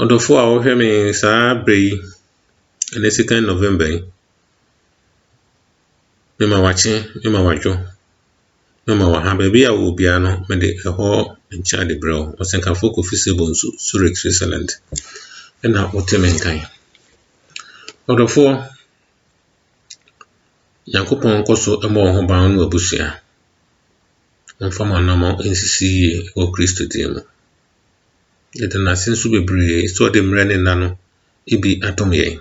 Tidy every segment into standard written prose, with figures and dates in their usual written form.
Odofo a wo hwe me saa brei ene second November me ma wache me ma wadwo me ma wa ha ba bi a wo bia no me de eho ncha de bro o senkafo ko fisable nso Zurich Switzerland na wotemen kan odofo Yakopon koso emo ho ban no abusua mfama na mo nsisi o Kristo dim yete na sensu bebre so de mre ne na no ibi atom ye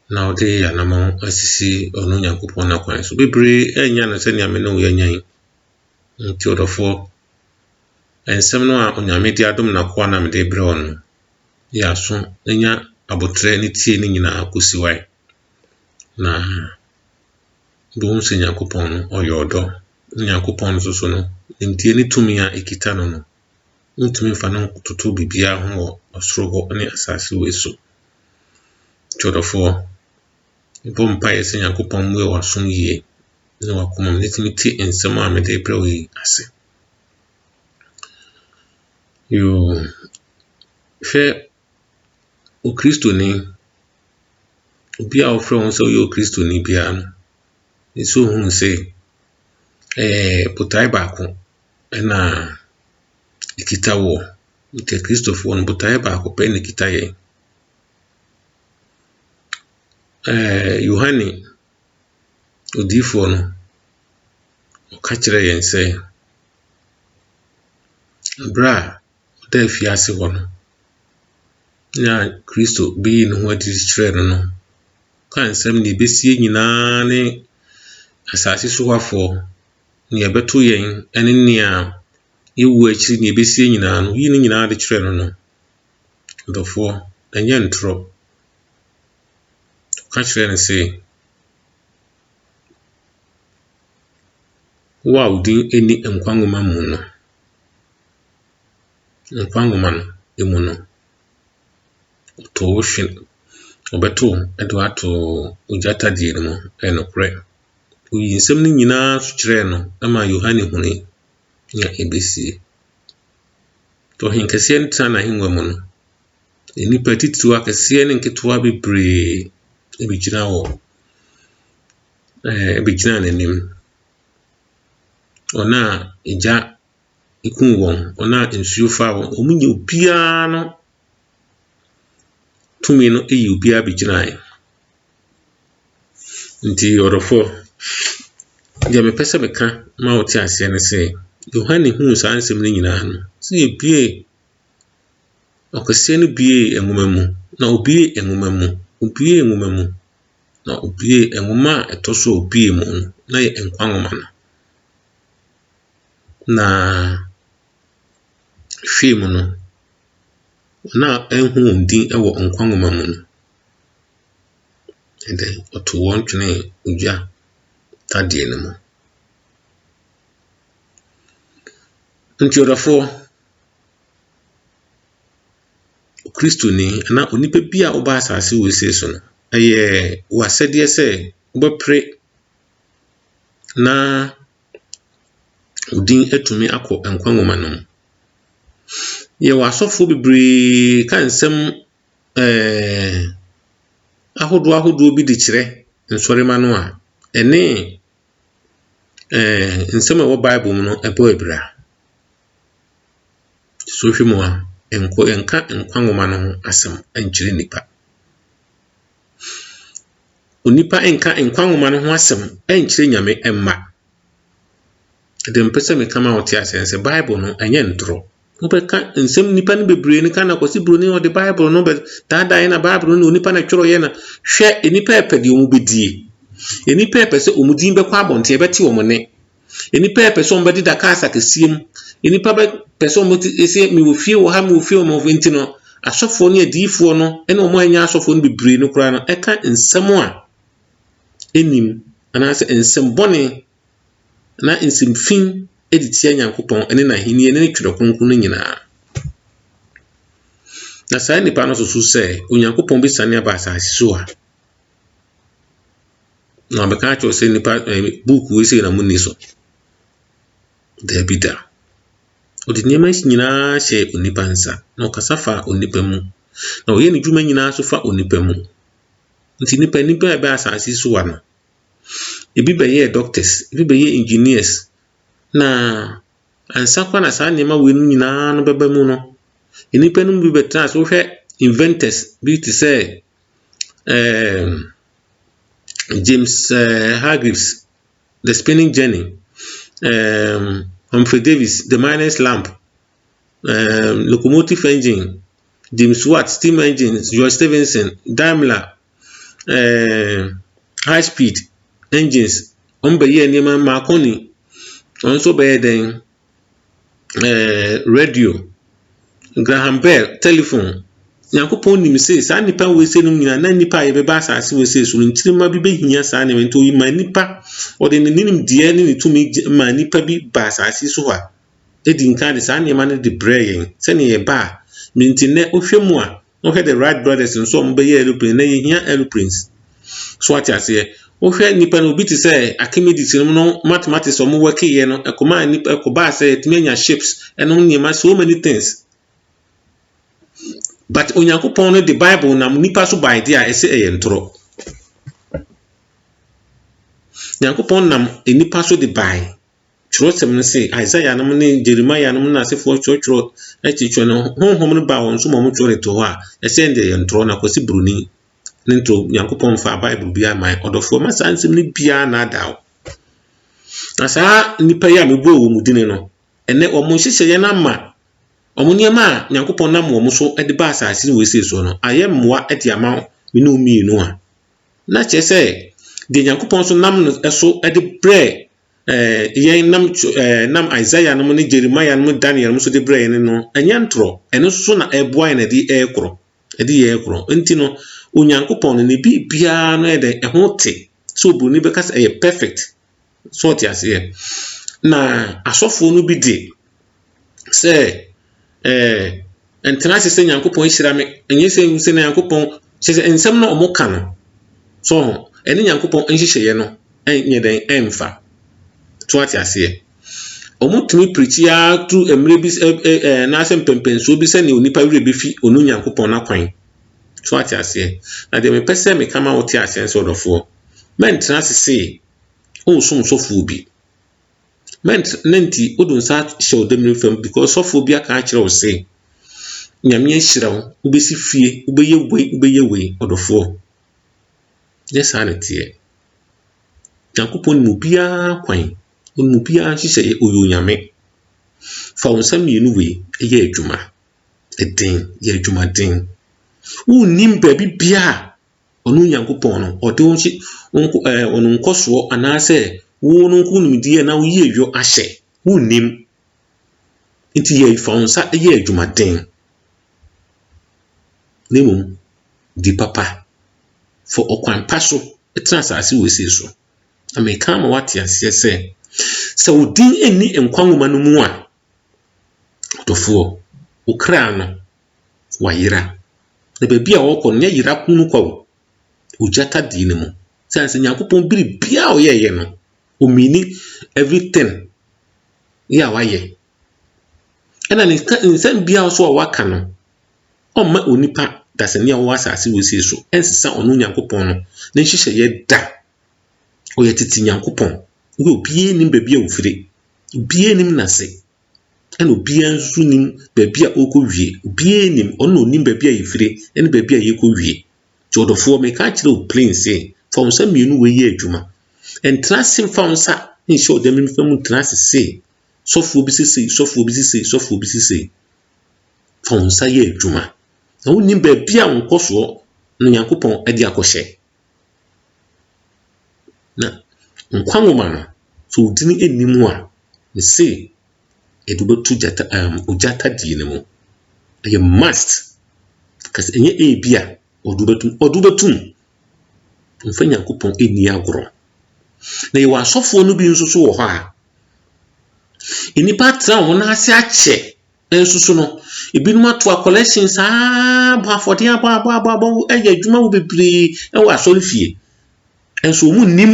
na ode ya na mo asisi onu Yakopon na kwan so bebre enya no se nya me no ye nyan nti odofo ensem no a onyame di adom na kwa na me de bre on ya so enya abotre ne tie ne nyina kusiwai na do se Yakopon no oyodo Yakopon so no ntie ne tumi a ekita no no ntumi fa no toto bibia ho osoro ho ne asase weso chodofo bom pa yesi Yakopon mu e wasom yie ne wakoma ne timi ti ensem a me de bre wi ase yo fe o Kristo ni obi a ofre won se o Kristo ni bia no eso hu se putai baako na ikita wo nke Kristofo no putai baako pe na ikita ye Yohane odifo no o ka kire yen se bra da fiase ho no na Kristo bi no ho adi kire no kan sem ni besie nyina ne asase so wafo ne beto yen ene nia ewu achi ne besie nyina no yi ne nyina de kire no dofo enye ntro ka kire ne se wow din eni enkwangoma mu no enkwangoma no emu no to hwin obeto edo ato ojata die no enokre oyi nsem ne nyina so kire no ama Yohane huni ya ebesi to hinkese nta na hinwa mu no enipa titiwa kese ne nketewa bebre ebigina wo ebigina nanim ona eja ikun won ona nsuo fa won omunye obia no tumi no eyi obia bigina ai nti orofo dia me pese beka ma oti ase ne se Yohane hu sa ansem ne nyina no se ebie okese no bie enwoma mu na obie enwoma mu na obie enwoma etoso obie mu na ye enkwangoma no na hwemu no na enhu ndin ewo enkwangoma mu no ende oto won twene ugya tadie no mu nti orafo Kristo ni na onipa bia oba asase wese so no eye wasede se obepre na udin etumi akọ enkwangoma no ye wasofo bebre kan sem ahodo bi di kire nsorema no a ene nsem e wo Bible mu no ebo ebra so hwemu a enka enkwangoma no asem enkire nipa onipa enka enkwangoma no ho asem enkire nyame emma de mpese me kama wote asense Bible no enye ntro obeka nsem nipa ne bebre ne kana kwasi bro ne o de Bible no be dada na Bible no nipa na tworo ye na hwe enipa epede o mu bedie enipa epese o mu din be kwa abonte ebeti o mu ne enipa epese o mbedi da kasa kesiem enipa be pese o mu ese mi wo fie wo ha mi wo fie o mu venti no asofo ne adifo no ene o mu anya asofo no bebre no kura no eka nsem a enim anase nsem bone na nsem fin editia Yakopon ene na hini ene twere kronkron no nyina na sai nipa no so se Yakopon bi sane aba asase so a na be ka cho se nipa book we se na munni so da bida odi nneɛma nyinaa hyɛ onipa nsa na ɔkasa fa onipa mu na ɔyɛ ne dwuma nyinaa so fa onipa mu nti nipa ɛbɛ asase so wa no ebi bɛyɛ doctors ebi bɛyɛ engineers na ansa kwa na saa nneɛma wei no nyinaa no bɛba mu no nipa no bi bɛtena so hwɛ inventors bi te sɛ James Hargreaves the spinning jenny Humphrey Davis the miner's lamp locomotive engine James Watt steam engines George Stephenson Daimler high speed engines bɛyɛ nneɛma Marconi nso bɛyɛ den radio Graham Bell telephone Nyankopɔn nim sɛ saa nipa we sɛ no nyina na nipa a yɛbɛba asase we sɛ so no ntirima bi bɛhia saa ne nto yi ma nipa ɔde ne nim die ne tumi ma nipa bi ba asase so a edi nka de saa nneɛma no de brɛ yɛn sɛ ne yɛba a minti ne ohwɛ mu a ohwɛ the Wright brothers nso bɛyɛ aeroplane na yɛhia aeroplanes so ate aseɛ ohwɛ nipa no bi te sɛ Archimedes no mathematics work yɛ no ɛkɔma nipa ɛkɔba sɛ yɛtumi anya shapes ɛno nneɛma so many things but Onyankopɔn no the Bible nam nipa so by idea ɛsɛ ɛyɛ ntoro Nyankopɔn nam nipa so de by kyerɛsɛm no sɛ Isaiah no ne Jeremiah no na asefo kyerɛkyerɛ ɛkyerɛkyerɛ no honhom no ba wɔn so ma mo kyerɛ to hɔ a ɛsɛ ɛyɛ ntoro na kwasi bruni ne ntoro Nyankopɔn fa Bible bia man ɔdɔfo ma saa nsɛm no bia na adaw na saa nipa yi a mebo wɔ mu dine no ɛnɛ ɔmo hyehyɛ yɛ na ma ɔmo nneɛma a Nyankopɔn nam wɔ mo so de ba asase no wese so no ayɛ mmoa de ama me no mienu a na kyerɛ sɛ de Nyankopɔn so nam no so de brɛ yɛn nam Isaiah no ne Jeremiah no Daniel no so de brɛ yɛn no ɛnyɛ ntoro ɛno so na ɛboa yɛn de ɛkorɔ nti no Onyankopɔn no ne bibia no ɛde ɛho te so obuni bɛka sɛ ɛyɛ perfect so ɔte aseɛ na asɔfo no bi de sɛ entena sɛ Nyankopɔn hyira me enye sɛ na Nyankopɔn sɛ ensɛm na ɔmo ka no so ɛne Nyankopɔn nhyehyɛ no ɛnyɛ den ɛmfa so ate aseɛ ɔmo tumi preach ya through emre bi na asɛm pempenso bi sɛ ne onipa wure befi onu Nyankopɔn na kwan so ate aseɛ na de me pɛsɛ me kama wote aseɛ so dɔfo mentena sɛ o som sɔfo bi nanti odun sa hyɛ odemre fam because sɔfo bi aka akyerɛ wo sɛ nyame ahyira wo wobɛsi fie wobɛyɛ wei ɔdɔfo yes anete Nyankopɔn mu bia kwan mu bia hyehyɛ oyo nyame fa wo nsam yenu wei ɛyɛ adwuma ɛden yɛ adwuma den wonim baabi bia ɔno Nyankopɔn no ɔde wo hye ɔno nkɔsoɔ anaasɛ wo no nkunum die na wo yɛ adwo ahyɛ wonim nti yɛ fa wo nsa ɛyɛ adwuma den nemum di papa for ɔkwan pa so ɛtena asase wese so Amerika ma wate aseɛ sɛ wo din enni nkwanwoma no mu a ɔdɔfo okra no wayira na baabi a wɔkɔ no yira kunu kwa ogyata di ne mu sɛ Nyankopɔn biri bia ɔyɛyɛ no o meaning everything ya wayɛ ɛna ne nsɛm bia so a waka no ɔma onipa dasani a wo asase wese so ɛnsesa ɔno Nyankopɔn no ne nhyehyɛ yɛ da ɔyɛ titi Nyankopɔn wo obie nim baabi a ofire obie nim nase ɛna obie nso nim baabi a ɔkɔwie obie nim ɔno nim baabi a yɛfire ɛne baabi a yɛkɔwie jodofo me ka kyerɛ o plain say fa unsa mienu we yɛ adwuma entra sim fa unsa nhyɛ odam mfa mu tra sese sɔfo bi sese fa unsa yɛ adwuma na wonim ba bia wonkɔsoɔ no Nyankopɔn adi akɔhyɛ na nkwanwoma no so udini enimu a me say edubetu jata ujata di ne mu ye must because enye bia odubetum mfa Nyankopɔn eni agoro na ye wasɔfo no bi nso so wɔ hɔ a enipa tra wo na ase akyɛ enso so no ebinom ato collections ba afɔde aba ɛyɛ adwuma wo bebree ɛwɔ asɔre fie enso mu nim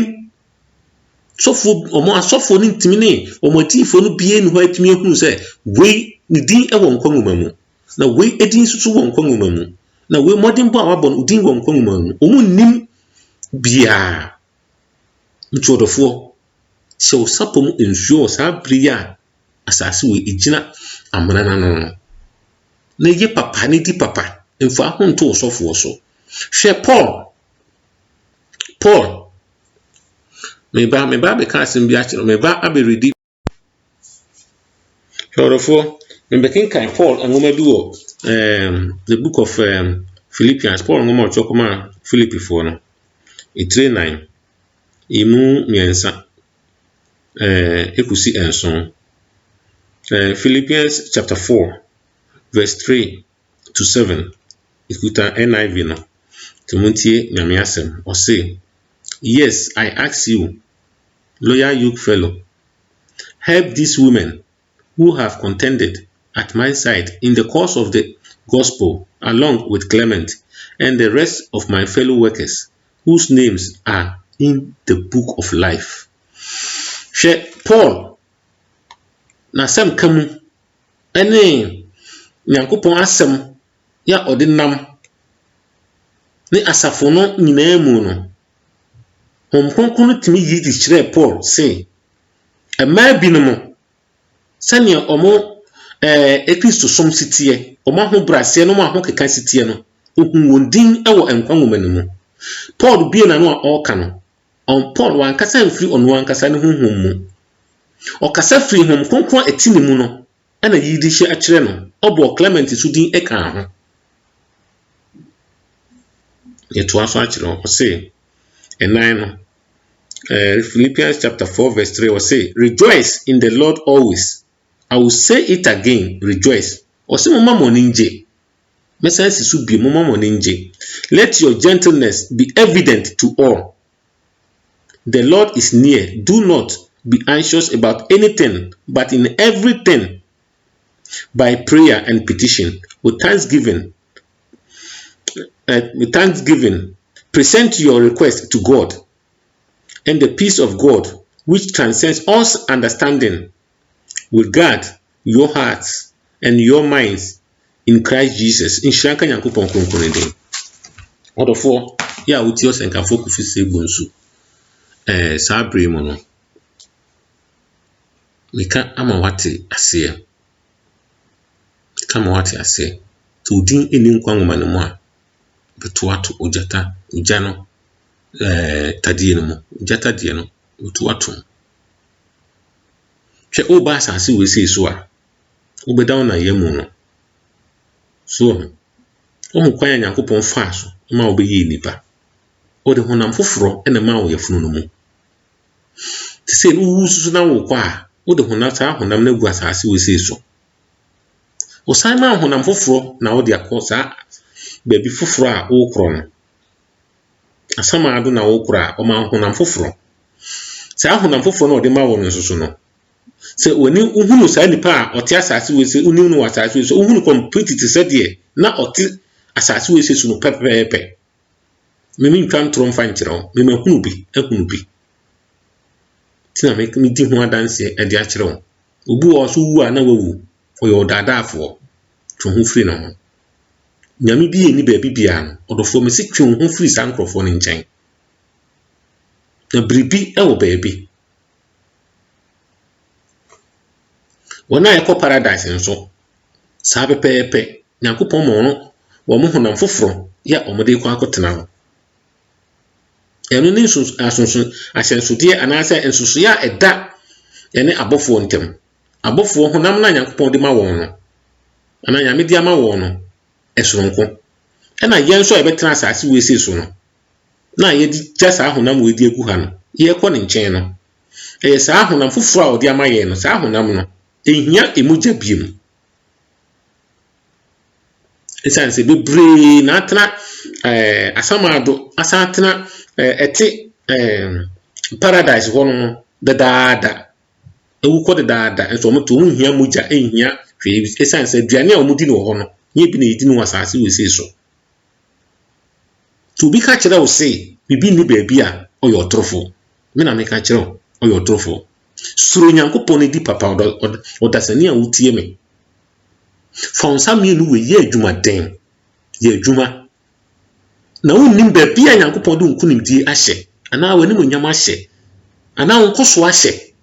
sɔfo omo asɔfo no ntimi ne omo tifo no bie ne hɔ atimi ehunu sɛ wei ne din ɛwɔ nkwa nwoma mu na wei edin susu wɔ nkwa nwoma mu na wei modern bo a wabɔ no din wɔ nkwa nwoma mu omu nim bia ntodofo sɛ osapom ensuo saa bere a asase wei egina amana no na ye papa ne di papa mfa ho nto osofo so hwɛ Paul meba be ka asem bi a kyerɛ meba aberedi hwɛrofo mebe kenkan Paul ngoma bi wɔ the book of Philippians Paul ngoma ɔchɔkoma Philipifo no etire 9 emu miensa ekusi enson Philippians chapter 4 verse 3 to 7 ikuta NIV no Timuntie nyame asem or say, yes, I ask you, loyal yoke fellow, help these women who have contended at my side in the cause of the gospel, along with Clement and the rest of my fellow workers, whose names are in the book of life. Paul, na sem kamu, ene nyankopon asem ya odinam ne asafo no nyinaa mu no homkonkon timi yi di kyerɛ Paul say ɛmaa bi no mo sɛnea ɔmo Kristo som sitie ɔmo ho brase no mo ho keka sitie no ohun wondin ɛwɔ nkwa nwoma no mu Paul bie na no a ɔka no Paul wankasa mfiri ɔno wankasa ne honhom mu ɔkasa firi homkonkon ati ne mu no ɛna yi di hye akyerɛ no ɔbɔ Clement so din ɛka ho Yetu aso achiro o say no Philippians chapter 4 verse 3 o say rejoice in the Lord always. I will say it again, rejoice. O say mama moninje. Mesa sisu bi mama moninje. Let your gentleness be evident to all. The Lord is near. Do not be anxious about anything, but in everything by prayer and petition with thanksgiving present your request to God, and the peace of God, which transcends all understanding, will guard your hearts and your minds in Christ Jesus. In Shanka Yankupon Kunkunede. Order for ya utios and Kafoku Fise Bunsu. Sabri mono. Mika amawati ase. Kamawati ase. To din eni nkwa ngoma no mu a betuato ujano tadie no mu ujata die no betuato hwe oba asase we sei so a obeda na yemu no so o kwan Nyankopon fa so ma obeyi nipa o de honam foforo ena ma wo yefunu no mu ti sei wo susu na wo kwa o de honam sa honam na gu asase we sei so o sai ma honam foforo na wo de akosa bebi foforo a wo kro no asama ado na wo kro a o ma honam foforo sa honam foforo na o de ma wo no susu no se woni uhunu sa nipa a ote asase we se uni no asase we so uhunu complete ti se de na ote asase we se so no pepepe memi ntwan trom fa nkyerɛw memi ehunu bi tina me di ho adanse e de akyerɛw obu wo so wu a na wawu o yo dadaafo to ho firi no nyame bi eni ba bibia no odofo me se twe ho firi sa nkrofo ne nkyɛn na bribi e wo baabi wona yɛ kɔ paradise nso saa pepepe Nyankopɔn mo no wo mo honam foforo ya omode kɔ akotena ho eno ne asunsun ahyensode anase ensusu ya ɛda ene abofo ntem abofo honam na Nyankopɔn de ma wɔn no ana nyame de ama wɔn no esoronko ena yɛn so ebetena asase we sei so no na ye di jasa honam we di egu ha no ye kɔ ne nkyɛn no saa honam foforo a ɔde ama yɛn no saa honam no ehia emugya biem esanse bebre na atena asamado asatena ete paradise ho no dadaada ewu kɔ dadaada enso mo to nhia mugya ehia hwe esanse aduane a omudi no ho no nye bi na edi no asase we sei so to bi ka kyerɛ wo sei bibi ni baabi a ɔyɛ ɔtorofo me na me ka kyerɛ wo ɔyɛ ɔtorofo suro Nyankopɔn di papa odasani a wutie me fa onsa mienu we ye adwuma den ye adwuma na wonnim ba bia Nyankopɔn de nkunimdi ahye ana wani mo nyam ahye ana wonkoso ahye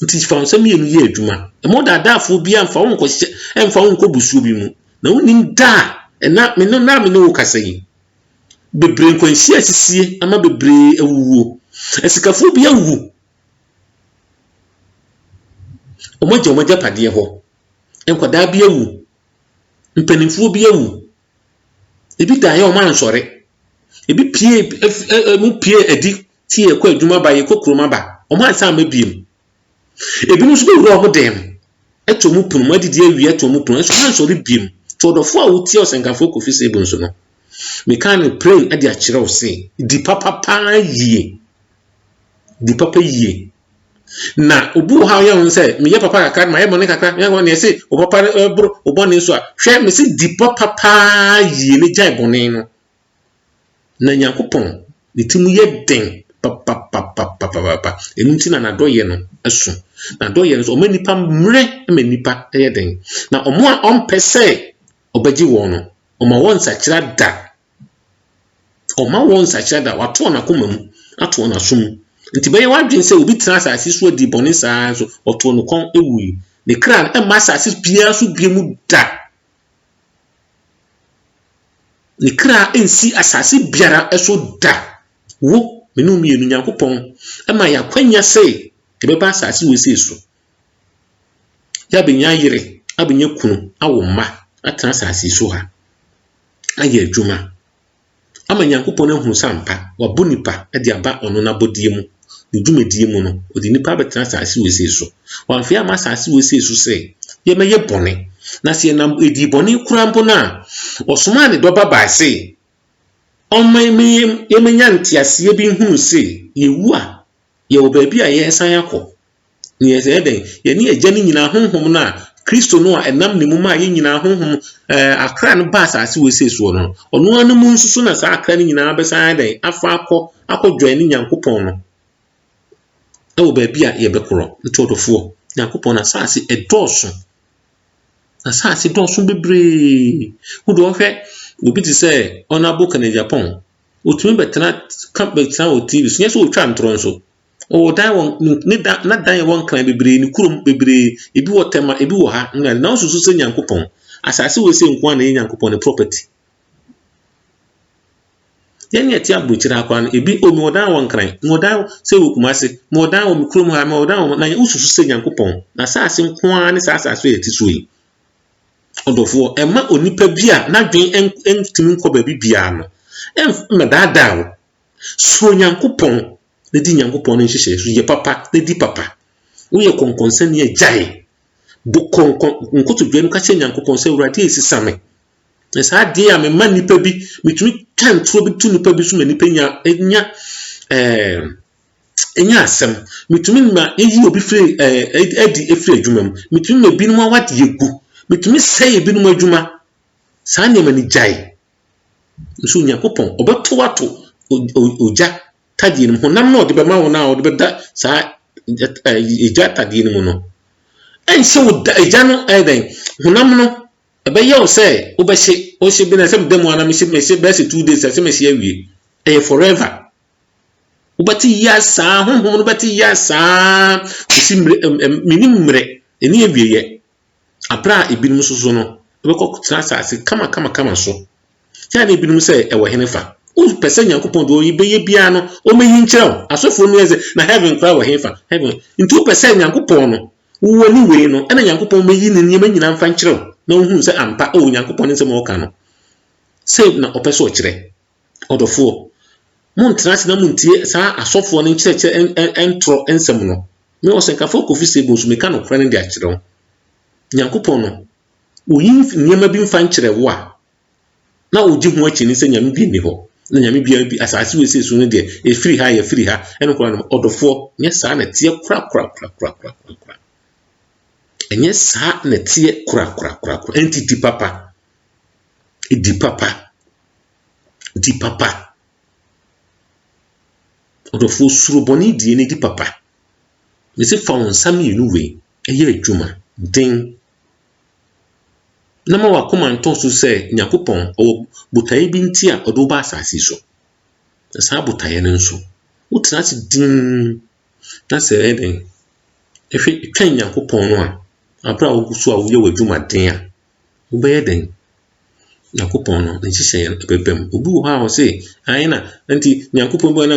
nti fa onsa mienu ye adwuma emo dadafo bia mfa wonko emfa wonko busuo bi mu na wonnim da na me no wo kasa yi bebre nkwansi asisie ama bebre awuwo asikafo bia wu omoja pade ho enkwada bia wu mpanimfo bia wu ebi da ye o man sore ebi pie mu pie edi ti e kwa adwuma ba ye kokroma ba o man sa ma biem ebi no so be wuro ho dem eto mu punu adidi awie eto mu punu so man sore biem to dofo a wuti osenkafo kofi se bonso no me kan pray ade a kire o se di papa yie di papa yie na obu ha ya won se me ye papa kakra ma ye bone kakra me won se o papa bro o bone so a hwe me se di papa yie ne jai bone no na Nyankopɔn ne timu ye den papa enunti na nadoye no asu na doye no so o manipa mre ma nipa ye den na omo a ompese obaji won no o ma won sakira da o ma won sakira da wato na komam ato na sum nti beye wadwen se obi tena asase so di bone saa so oto no kon ewui ne kra e ma asase bia so bia mu da ne kra ensi asase biara eso da wo menu mienu Nyankopɔn e ma ya kwanya se e be ba asase we se so ya benya yire abenya kunu awoma atena asase so ha aye adwuma ama Nyankopɔn ehunu sampa wabo nipa e de aba ono na bodie mu ne dwumadie mu no odi nipa betena asase we se so wanfia ma asase we se so se ye meye bone na se na edi bone kurampo na osoma ne doba ba se omeme ye menya ntiase bi hunu se ye wu a ye wo ba bi a ye san yakọ ne ye se den ye ne agya ne nyina honhom na Kristo no a enam ne mu ma ye nyina honhom akra no ba asase we se so no ono anu mu nsusu na sa akra ne nyina besan den afa akọdwan ne Nyankopɔn no e wo ba bi a ye bekoro ntodofo Nyankopɔn na asase edoso asase doso bebre wudo hwe obi ti se onabo kana Japan otumi betena betena o TV so nyeso otwa ntoro nso o dan won na dan won kan bebre ni kurom bebre ebi wo tema ebi wo ha na osusu se Nyankopɔn asase we se nko na Nyankopɔn ne property yenye ti abuchira akwa na ebi omi odan won kan odan se wo kumase mo odan wo kurom ha mo odan na osusu se Nyankopɔn na asase nko na asase eti so yi odofo ema onipa bia na dwen entimi nko ba bibia no medadawo so Nyankopɔn ne di Nyankopɔn nhyehyɛ so ye papa ne di papa wo ye konkonsa ne agyae bo konkon nkoto dwanu ka che Nyankopɔn se urade esisame na sa de a me ma nipa bi mitumi kantro bi tu nipa bi so ma nipa nya enya asem mitumi ma eyi obi firi edi efiri adwuma mu mitumi ma binum awade yegu mitumi sei binum adwuma sa ne ma ni gyae nso Nyankopɔn obeto wato oja tadie no honam na ode be ma wo na ode be da sa eja tadie no no ense wo da eja no eden honam no ebe ye o se obehye o hye bi na se demo ana me hye be se 2 days se me hye awie forever ubati ya sa honhom no bati ya sa osimre minimre eni awie ye abra ebinum soso no ebe ko trasa se kama so ya na ebinum se ewo henefa o pese Nyankopɔn do yibeye bia no o meyi nkyerɛw asofo no eze na heaven kwa wo henefa heaven nti o pese Nyankopɔn no wo ni we no na Nyankopɔn meyi ne nyema nyina mfa nkyerɛw na ohun se ampa o Nyankopɔn nsem o ka no se na o pese o kyerɛ odofo mon trasa na muntie sa asofo no nkyerɛkyerɛ entro ensem no me o senkafo kofi se bonsu me ka no kora ne de akyerɛw Nyankopɔn no oyi nyema bi mfa nkyerɛ wo a na oji ho akyini se nyame bi ni ho na nyame bi asase we se so no de efiri ha ya firi ha eno kora no odofo nye saa na tie kura enye saa na tie kura enti di papa odofo suroboni die ni di papa me se fa won sami inu we eye adwuma den na ma wakoma nto so sɛ Nyankopɔn o botae bi nti a ɔdo ba asase so saa botae no nso wotena ase din na sɛ ɛden ehwe twan Nyankopɔn no a abra wo so a woyɛ w'adwumaden a wobɛyɛ den Nyankopɔn no nhyehyɛ no bɛbam obi wo ha wo sɛ ayena nti Nyankopɔn bi na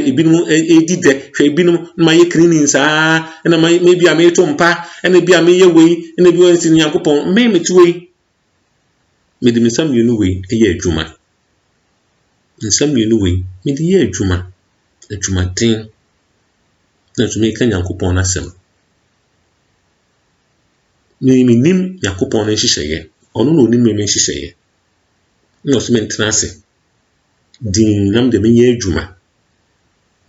ebinom edi dɛ hwɛ ebinom na mayɛ cleaning saa na maybe ameto mpa na bi ameyɛ wei na bi wansi Nyankopɔn me meti wei mede misam yenu wei ɛyɛ adwuma nsam yenu wei mede yɛ adwumaden na so me ka Nyankopɔn na asɛm nim Nyankopɔn no nhyehyɛ ɔno na onim me nhyehyɛ no so mentena ase din nam de menyɛ adwuma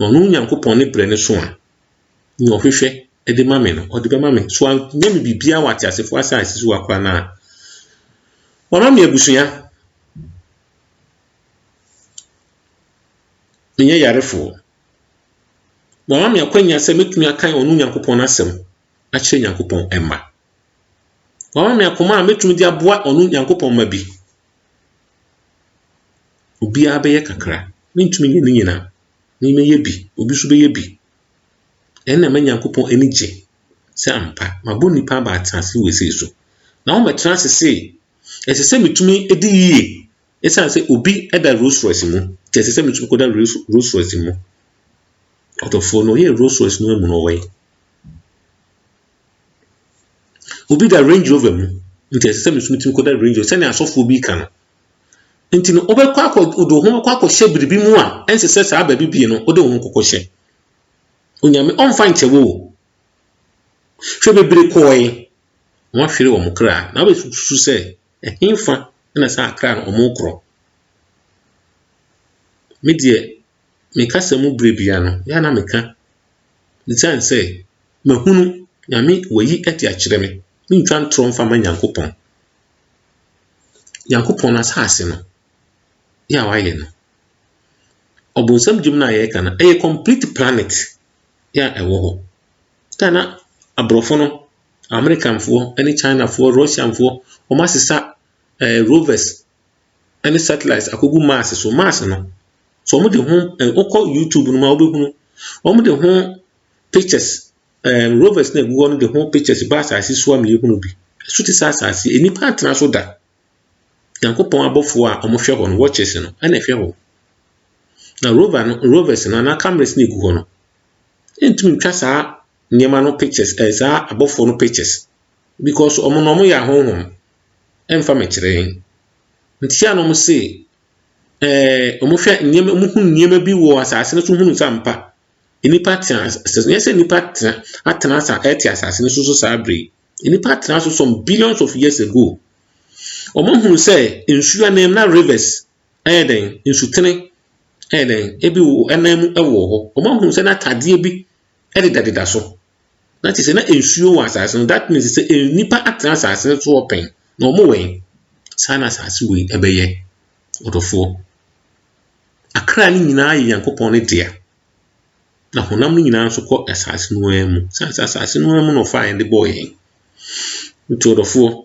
ɔno Nyankopɔn ne brɛ ne so a na ɔhwehwɛ de ma me no ɔde bɛma me so anya me bibia wate asefo asase so akwa na wama me abusua menyɛ yarefo wama me akwanya sɛ metumi akan ɔno Nyankopɔn no asɛm akyerɛ Nyankopɔn ɛma wama me akoma a metumi de aboa ɔno Nyankopɔn ma bi obiara bɛyɛ kakra mentumi yɛ ne nyina ne mɛyɛ bi obi so bɛyɛ bi ɛna ma Nyankopɔn ani gye sɛ ampa mabɔ nipa ba atase wese so na wo bɛtena ase sɛ ɛsɛ sɛ metumi edi yie ɛsan sɛ obi ɛda Rolls Royce mu ɛsɛ sɛ metumi kɔda Rolls Royce mu ɔtɔfo no yɛ Rolls Royce no mu no wɔyɛ obi da Range Rover mu nti ɛsɛ sɛ metumi kɔda Range Rover sɛ ne asɔfo bi ka no nti no obɛkɔ akɔ odo ho akɔ hyɛ biribi mu a ɛnsɛ sɛ saa ba bibie no ode ho kokɔ hyɛ onyame ɔmfa nkyɛwo hwɛ bebre kɔɛ wɔn ahwere wɔn kra na wobɛsusu sɛ ɛhemfa na saa kra no ɔmo korɔ me die me kasa mu brebia no ya na meka nsan sɛ mahunu nyame wayi ɛte akyerɛ me ntwa ntoro mfa ma Nyankopɔn na asase no ya wayɛ no ɔbonsam dwum na yɛka no ɛyɛ complete planet ya ɛwɔ hɔ kana abrɔfo no Americanfoɔ ɛne Chinafoɔ Russianfoɔ wɔn asesa rovers ɛne satellites akogu Mars so Mars no so wɔn de ho okɔ YouTube no ma wobɛhunu wɔn de ho pictures rovers na egugu no de ho pictures ba asase so a meyɛhunu bi so te sa asase enipa atena so da Nyankopɔn abɔfo a wɔn hwɛ hɔ no watches no ɛna hwɛ hɔ na rovers no na cameras na egu hɔ no ntumi ntwa saa nneɛma no pictures saa abɔfo no pictures because wɔn no wɔn yɛ ahonhom ɛmfa mekyerɛ nti ya no mo se wɔn hwɛ nneɛma wɔn hu nneɛma bi wɔ asase no so hunu sampa enipa tena yɛsɛ nipa tena atena asa ɛte asase no so saa bere enipa tena so some billions of years ago wɔn hunu sɛ nsuo anam na rivers ɛyɛden nsutene ɛyɛden ebi wɔ ɛnam ɛwɔ hɔ wɔn hunu sɛ na tadeɛ bi ɛdedadeda so na te sɛ na nsuo wɔ asase no that means sɛ nipa atena asase no so ɔpɛn na wɔn wɛn saa na asase wei ɛbɛyɛ ɔdɔfoɔ akra ne nyinaa yɛ Nyankopɔn ne dea na honam no nyinaa nso kɔ asase no mu saa asase no mu no fa yɛn de bɔ yɛn nti ɔdɔfoɔ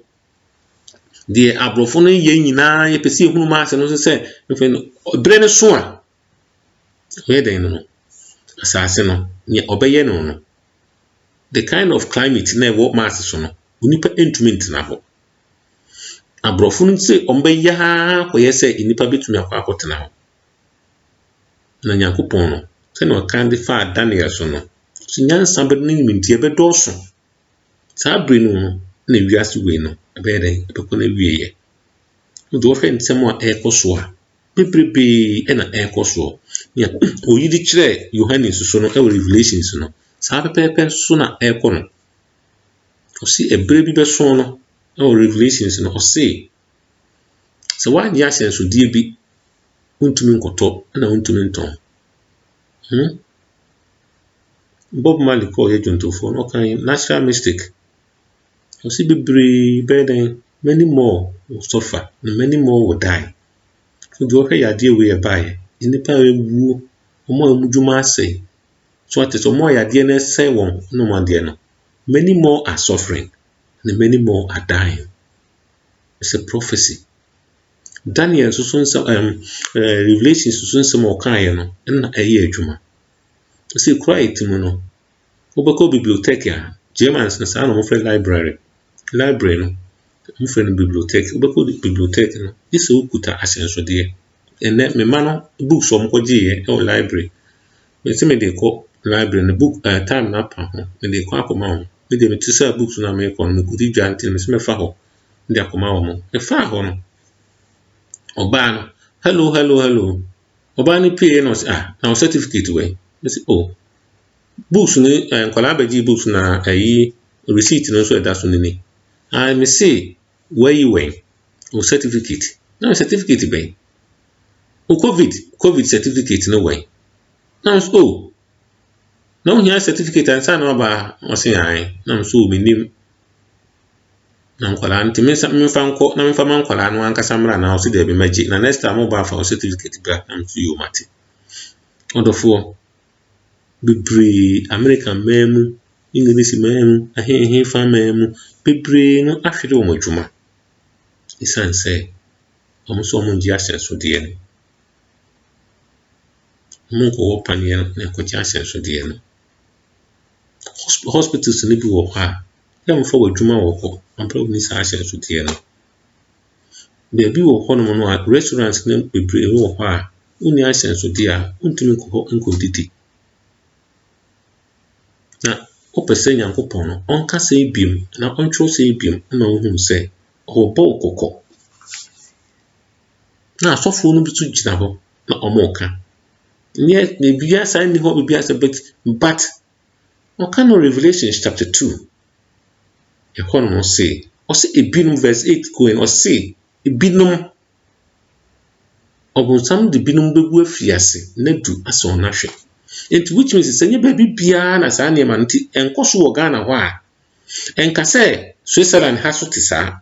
deɛ abrɔfo no yɛ nyinaa yɛ pɛsɛ ehunu ma ase no sɛ mfɛ no brɛ ne so a ɔyɛ den no asase no nyɛ ɔbɛyɛ no the kind of climate na ɛwɔ Mars so no onipa ntumi ntena hɔ abrɔfo no sɛ ɔmbɛyɛ ha kɔyɛ sɛ nipa betumi akɔtena hɔ na Nyankopɔn no sɛ na ɔkan de fa Daniel so no so nyansa bɛ ne nimdeɛ bɛdɔɔso saa bere no na wiase wei no ɛbɛyɛ den ɛbɛkɔ na wieyɛ nti wɔhwɛ nsɛm a ɛrekɔ so a bebrebe ɛna ɛrekɔ so ya oyi di kyerɛ Yohanes so no ɛwɔ Revelations no saa pɛpɛɛpɛ so na ɛrekɔ no ɔsi ɛbere bi bɛso no ɛwɔ Revelations no ɔsi sɛ wɔanyɛ ahyɛnsodeɛ bi wontumi nkɔtɔ na wontumi ntɔn Bob Marley kɔ yɛ dwontofo no ɔkan natural mistake ɔsi bebree bɛyɛ den many more will suffer and many more will die so the wɔhwɛ yadeɛ wei ɛbaeɛ nipa ɛwuo wɔn a wɔn dwuma asɛe so ate sɛ wɔn a yadeɛ no ɛsɛe wɔn na wɔn adeɛ no many more are suffering and many more are dying It's a prophecy. Daniel so some Revelations so some okaye no na eye adwuma. See quiet mu no. Obeko bibliotheque a Germans na sa no mo library. Library no mo friend bibliotheque. Obeko bibliotheque no. This okuta asensode. Ene me ma no books o mo kogye e library. Me se me dey call library no book time na pa ho. Me dey call akoma ho. Me dey me tisa books na me call me kudi dwanti me se me fa ho. Me dey akoma ho mo. Me fa ho no. Oba no hello oba ni pay no na certificate we say books ni nkwala baji books na receipt no so that so ni me say where you went o certificate na certificate be o covid certificate no way na so no here certificate and say no ba o say na so me nim na nkwala nti me fa nko na me fa man nkwala no anka samra na o si de be maji na next time o ba fa o certificate bra am to you mate odofo bebre American memu English memu ahe fa memu bebre no ahwere o madwuma isan say o mo so mo nji asenso de no mo ko opanie no na ko ji asenso de no hospitals ni bi wo ha ya mo fa wadwuma wo ko ampro ni sa asenso de no be bi wo ho no no restaurants na bebre wo ho a uni asenso de a untimi ko nko didi na opese Nyankopon no onka se biem na ontwo se biem na ohun se obo okoko na asofo no bitu gina ho na omoka nye me bia sai ni ho bia se but oka no Revelation chapter 2 e ho no say o se ebinum verse 8 going o say ebinum obonsam de binum begu afiase na du aso na hwe it which means say baby bia na sa ne man ti enkoso wo Ghana ho a enka say Switzerland ha so tisa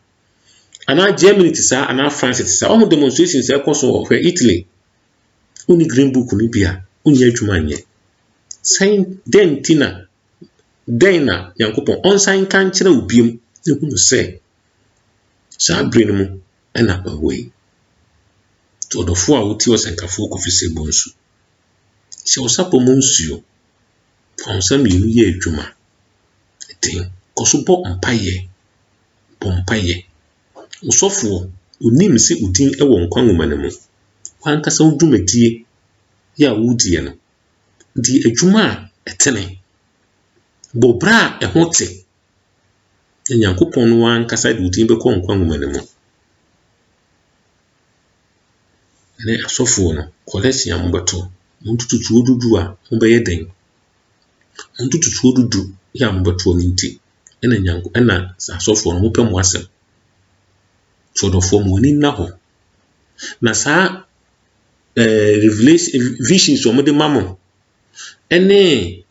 ana Germany tisa ana France tisa o demonstrations e koso for Italy uni green book ni bia uni adwuma nye sign den tina den na Nyankopon on sign kan kire obiem ehunu say sa brain mu na away to the four wuti osenkafo kofise bonsu se osapo monsuo onsa mienu ye adwuma etin kosobo mpaye usofo onim se udin e wo nkwa nwoma mu kwankasa udwumadie ya wudie no di adwuma etene bobra ehote Nyankopon no wankasa de udin be ko nkwa nwoma mu ne asofo no kolesi ambeto muntututu odudu a mobeye den muntututu odudu ya ambeto ni nti ena nyanko ena asofo no mopɛ mo asem so do fo mo ni na ho na sa revelation visions o mo de mamo ene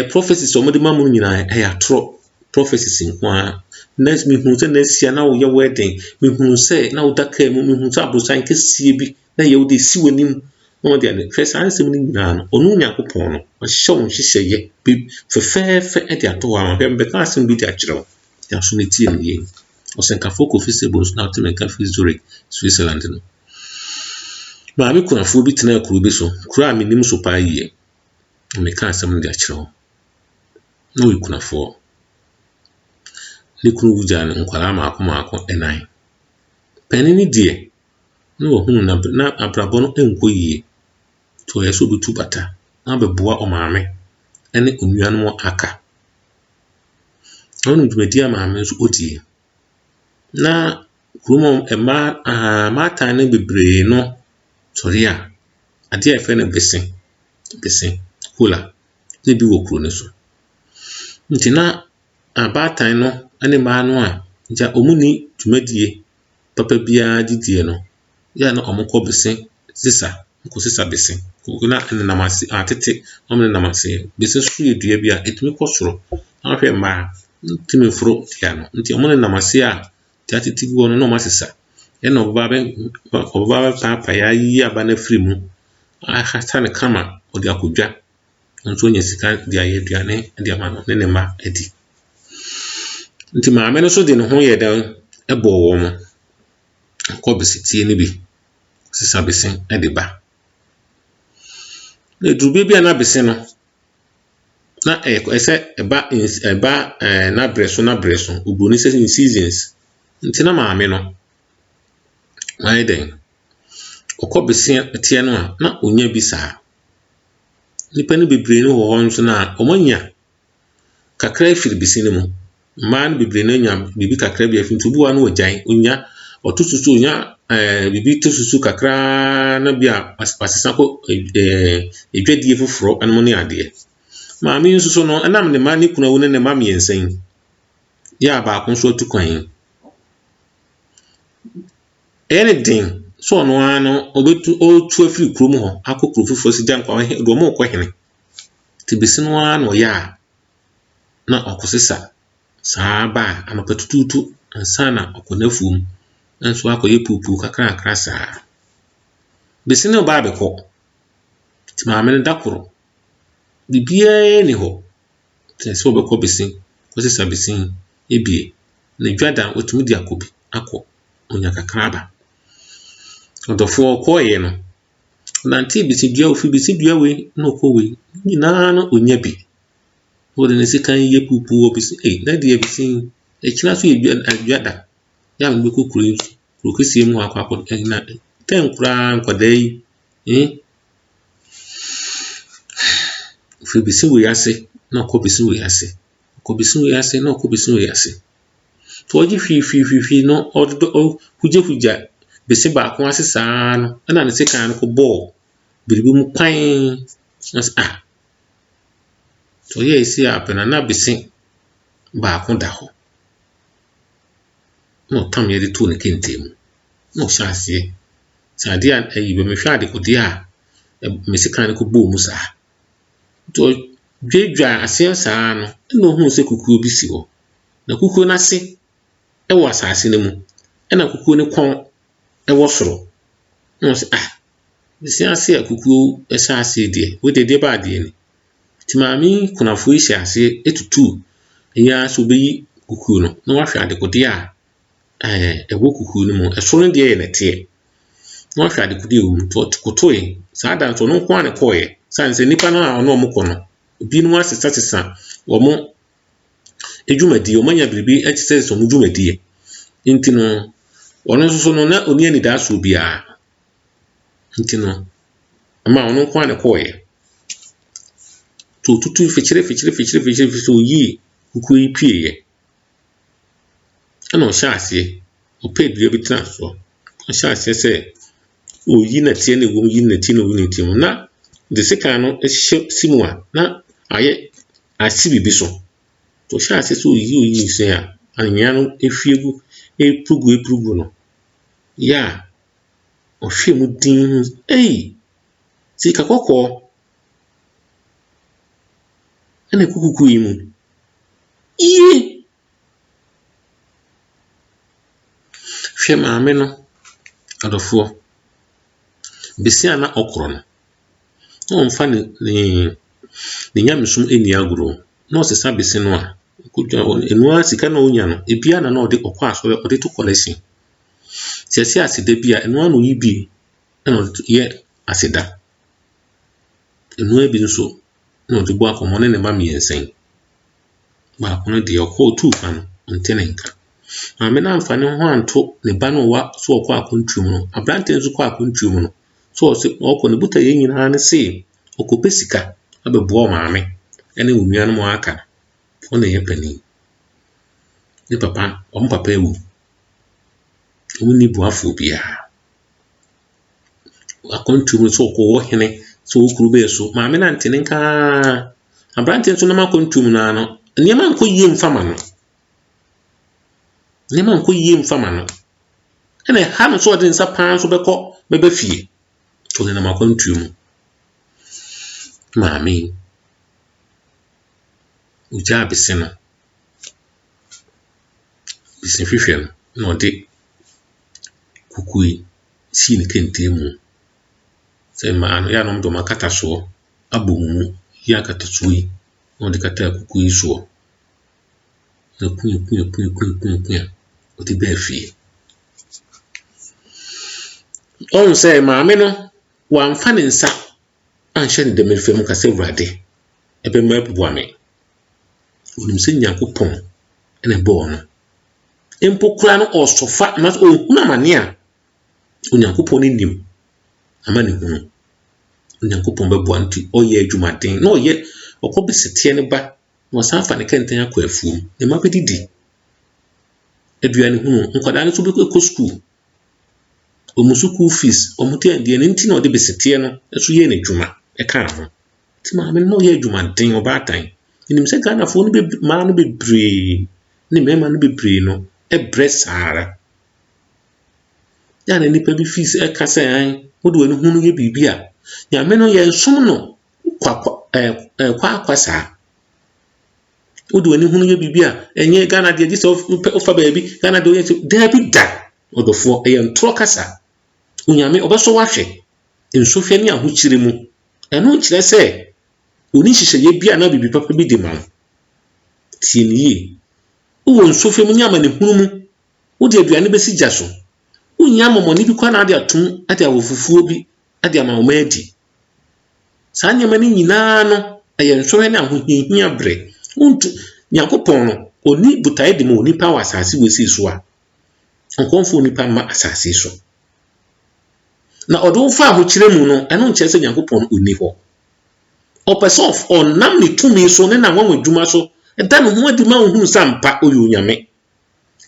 prophecies o mo de mamo nyina atro prophecies nko next me hu se na sia na wo ye wedding me hu se na wo daka mu me hu se abosan kesie bi na ye wo de si wanim no de ne first answer ni nyina no onu Nyankopon no o hyew nhyehyeye bi fefefe e de ato wa ma be ka asem bi de akyerew ya so ne tie ne o senkafo ko feasible na to menka fi Zurich Switzerland no ma me kunafo bi tena akuru bi so kura menim so pa yie me ka asem de akyerew no we kunafo ni kunu wuja no nkwara maako enan panini die no wo hunu na abrabo no enko yie to yeso bi tubata na beboa o maame ene onuanu mo aka onu dwedi amaame so odie na kurumo mata ne bebre no toria ade efe na besen kula ne bi wo kuro ne so ntina abatan no ane ma no a ja omuni dwumadie papa bia didie no ya na omukọ besen sisa besen ko na namase atete omne namase besen su edua bia etumi kosoro ahwe ma ntimi furo dia no nti omne namase a atete bi wono no masisa e na obabe papa ya yi aba na firi mu ahata ne kama odi akodwa nso nya sika dia ye aduane dia ma no ne ma edi nti maame no so de ne ho ye dan ebo wo mo kɔ besitie ne bi sisa besi de ba na durube bi na besi no na ɛsɛ ɛba na breso obroni sɛ in seasons nti na maame no why then ɔkɔ besi tie no a na onya bi saa nipa no bebree no wɔ hɔ nso na ɔmanya kakra firi besi no mu man bebree no nya bibi kakra bi afi ntubu wa no ogyan onya ɔtosusu onya bibi tosusu kakra na bi a pasisa kɔ edwadie foforo anom ne ade maame nso so no ɛnam ne ma ne kuna wo ne ne ma miɛnsan ya ba ko so atukwan anything so no ano otu afiri kurom hɔ akɔ kuro foforo si gyan kwa do mo kɔ hene ti besi no ano ya na ɔkosesa saa ba anopatututu ansa na ɔkɔnafuom nso akɔyɛ pupu kakra saa besi no ba abɛkɔ ti maame no dakoro bibia ni hɔ sɛ ɔbɛkɔ besi kɔsesa besi ebie na dwada otumi di akɔbi akɔ onya kakra ba ɔdɔfo kɔɔyɛ no nante besi dua ofi besi dua we na ɔkɔwe nyinaa no onya bi wo de ne sikan yɛ pupu obisi na de besi ekina so yɛ dwada ya mbe kokuru kesie mu akɔ na tenkura nkɔda yi ofi besi we ase na ɔkɔ besi we ase ɔkɔ besi we ase na ɔkɔ besi we ase to oji fi no ɔdodo hugya besi ba ko ase saa no na ne sikan no kɔ ball biribi mu kwan to yɛ esi apena na besi ba ko da hɔ no tam yɛ de to ne kente mu no hyɛ ase sade a ayi be mehwɛ ade kode a me sikan no kɔ ball mu saa to dwedwa ase saa no na ohun sɛ kukuo bi si hɔ na kukuo na se ɛwɔ asase no mu ɛna kukuo ne kɔn ɛwɔ soro no sɛ besi ase a kukuo ɛhyɛ ase deɛ wo de ba ade ni ti maame kunafo yi hyɛ ase etutu ya so beyi kukuo no na wahwɛ ade kode a ɛwɔ kukuo no mu ɛso no deɛ yɛ nɛteɛ na wahwɛ ade kode wɔ to kotoe saa da nso no kwan ne kɔɛ sanse nipa no a ɔno ɔmokɔ no bi no asesa wɔn edwumadi ɔmanya biribi ɛkyɛ sɛ ɔmo dwumadi nti no ɔno nso so no na oni ani da so bia nti no ama ɔno kwan ne kɔɛ to tutu fikyire so yi kukuo yi pie ɛna ɔhyɛ ase ɔpɛ dua bi tena so ɔhyɛ ase sɛ oyi na tie ne wom yi na tie no wini tim na de sika no ɛhyɛ simu a na ayɛ asi bibi so to hyɛ ase sɛ oyi sɛ a anya no efiegu epugu no ya ɔhwɛ mu din sika kɔkɔɔ ɛna kukuku yi mu hwɛ maame no adɔfoɔ besi ana ɔkorɔ no na ɔmfa ne nyamesom eni agoro na ɔsesa besi no a kudwa enua sika na onya no ebia na ɔde ɔkɔ asɔre ɔde to collection sɛsɛ aseda bi a enua no yi bi na ɔde yɛ aseda enua bi nso na ɔde bɔ akɔmɔ ne ma miɛnsan ba ko no de ɔkɔ tu fa no nte ne nka maame na amfa ne ho anto ne ba no wa so ɔkɔ akontrum no abrante nso kɔ akontrum no so ɔkɔ ne buta yɛ nyinaa ne se ɔkɔpɛ sika abɛboa maame ɛne onua no mu aka ɔna yɛ pani ne papa ɔmo papa ewu ɔmo ni buafo bia akontrum so ɔkɔ wɔ hene so okuru be so maame na ntene nka abrante nso na makontrum na no nneɛma nkɔ yie mfama no ɛna ha no so ɔde nsa paa so bɛba fie to ne na makontrum maame uja besi no bisi hwehwɛ no na ɔde kukui si ne kente mu sɛ ma ano ya no ndo makata so abomu ya kata so yi na ɔde kata kukui so na kunya ɔde ba fie On say maame no wan fa ne nsa anhye ne demerfe mu kase Awurade ebe ma bua me. Onim se Nyankopɔn ene bo no. Empo kura no osofa na ohunu amane a Onyankopɔn ni nim amane hunu. Onyankopɔn be bua nti oye adwumaden na oye okobesete ne ba na osan fa ne kenten akɔ afuom. Ne ma bedidi. Aduane hunu nkwada no so be kɔ school. Omusuku fees omutia de ne nti na ode besete no so ye ne dwuma e ka ho. Ti ma me no ye adwumaden obaatan. Enim se Ghana fo no be ma no bebre ne mema no bebre no e bresara. Ya na nipa bi fees e ka se an wode wani hunu ye bibia. Ya me no ye nsom no kwa akwasa. Wode wani hunu ye bibia enye Ghana de gise ofa baabi Ghana de oye da bi da odofo e ntro kasa. Onyame obeso wahwe nsohwe ne ahokyire mu. Eno kyerɛ sɛ oni hyehyɛ ye bia na bibi papa bi de ma. Tie ne ye. Wo nsohwe mu nyama ne hunu mu. Wo de aduane besi gya so. Unya momoni bi kwa na ade atum ade awofufuo bi ade amawoma adi. Saa nyama ni nyinaa no aye nsohwe ne ahohiahia bre. Untu Nyankopɔn no oni butae de mo nipa wa asase wesi so a. Onkonfo nipa ma asase so. Na odo fa ahokyire mu no eno nkyɛ sɛ Nyankopɔn oni hɔ. Opesof onam ne tumi so ne na nwanwa dwuma so da no ho adi ma ohunu sampa oyo Onyame.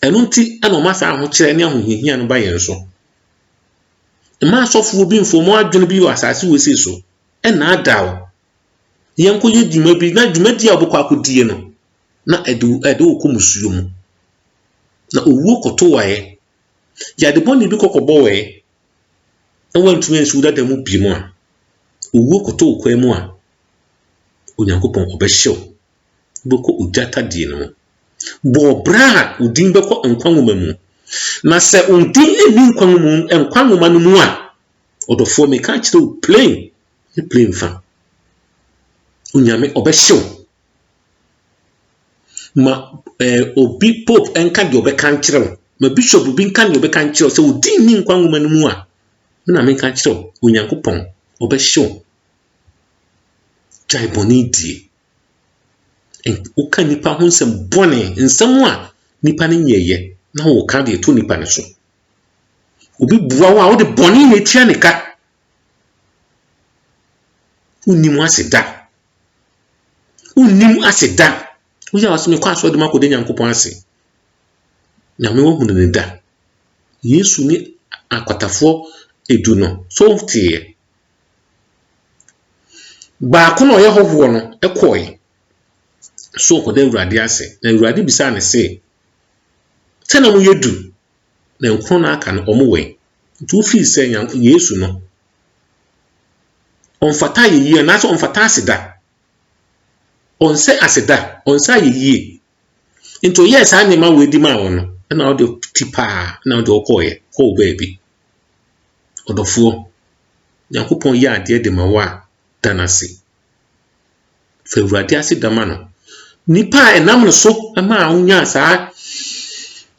Eno nti ana o ma sa ahokyere ne ahohiahia no ba yɛn so. Ma asofo bi mfomo adwene bi wa asase wesi so na adaw. Yɛn ko ye dwuma bi na dwuma di a obokɔ akodie no na edu okomusuo mu. Na owuo koto wae. Ya de boni bi kokɔbɔ wae. Na wantumi nsu da mu bi mu a. Owuo koto okwa mu a. Onyankopɔn obɛhyew. Boko ujata die no. Bo bra udin beko nkwanwoma mu. Na se udin eni nkwanwoma no mu a. Odofo me ka kyerɛ plain. E plain fa. Onyame obɛhyew. Ma obi pope enka de obɛka nkyerɛ. Ma bishop bi nka de obɛka nkyerɛ sɛ udin ni nkwanwoma no mu a. Na me ka kyerɛ Onyankopɔn obɛhyew. Jai boni die. Uka nipa ho nsɛm bɔne nsɛm a nipa ne nyɛyɛ na wo ka de to nipa ne so. Obi bua wo a wo de bɔne ne tia ne ka. Unim aseda. Unim aseda. Wo ya waso me kwa so de makode Nyankopɔn ase. Nyame wo hunu ne da. Yesu ni akwatafo edu no so tie. Ba ko no ye hoho no ekɔe. So ko da Awurade ase. Na Awurade bisa ne se. Tena mu yedu. Na nkron na aka no omowe. Tu fi se Yesu no. Onfata ye na so onfata aseda. Onse aseda, onse ye. Into yes anima we di ma wono. Na o de tipa, na o de okoye, ko baby. Odofo. Nyankopɔn ye ade de ma wa danase. Fa Awurade ase dama no. Nipa enam no so ma unya saa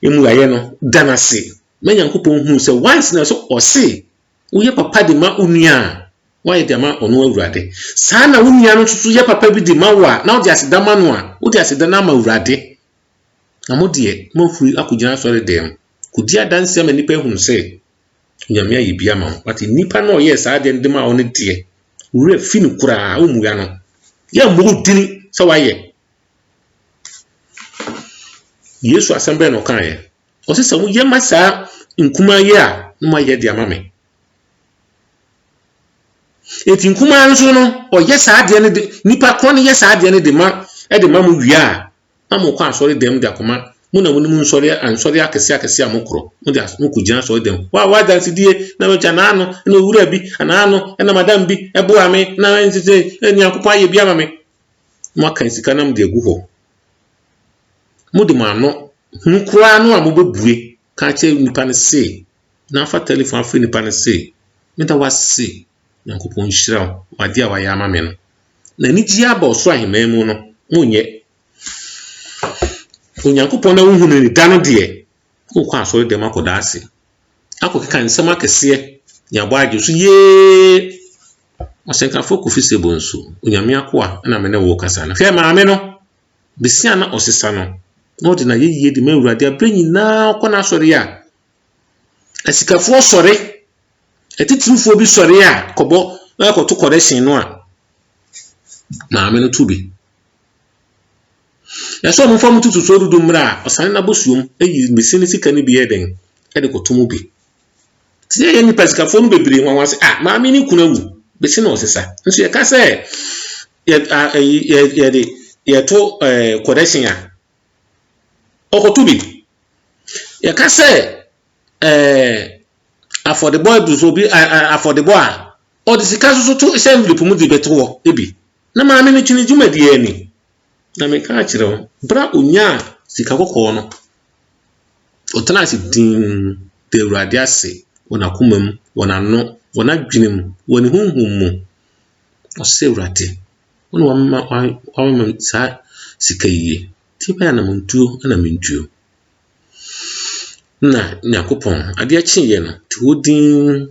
emuaye no danase. Me Nyankopɔn hu se once na so ose uye papa de ma unia why de ma ono Awurade. Saa na unia no so ye papa bi de ma wa na o de ase dama no a o de ase dana ma Awurade. Na mo de mo furi akugina sori dem. Kudi adanse ma nipa hu se Nyame ayi bia ma. But nipa no ye saa de ma ono de. Ure fini kura umuya no. Ya mo dini so waye. Yesu asembe no kan ye. O se samu ye masa nkuma ye a no ma ye de amame. Eti nkuma nso no o ye saa de ne de nipa kro ne ye saa de ne de ma mu wia na mo kwa asori dem de akoma mo na mo nim nsori ansori akese amokro mo de mo kugina asori dem wa dance die na me jana no na owura bi ana no na madam bi ebo ame na ntete eni akopɔ aye bi amame mo kan sika na mo de egu ho mo de ma no nkura no a mo bebue ka che nipa ne se na fa telephone afri nipa ne se me da wase Nyankopɔn hyira wade a wa ya amame no na ni ji aba oso ahememu no mo nye Onyankopɔn na wohunu ni da no de wo kwa asori dem akoda ase akokeka nsɛm akɛse nya bwaje so ye osenkafo Kofi Sebonsu onyame akoa na me ne wo kasa no hwe maame no besia na osesa no no de na yeye de mawurade abrenyi na okona sori a asikafo sori etitirufo bi sori a kobo na koto correction no a maame no tubi ya so mo fam tutu so dudu mra osane na bosuom eyi mesini sika ni bi eden e de kotomu bi tie ye ni pasikafo no bebre nwanwa se maame ni kunawu besi na osesa nso ye ka se ye to correction a okotubi ye ka se for the boy so bi for the boy o de sika so to envelope mu di beto ebi na maame ni twini dwumadi ani na me ka kire bra onya sika kokko no otana si din de urade ase wona komam wona no wona dwinem woni hunhum mu o se urade wona wamma sa sika yiye ti ba na montuo na mentuo na nyakopon ade a chiye no ti wodin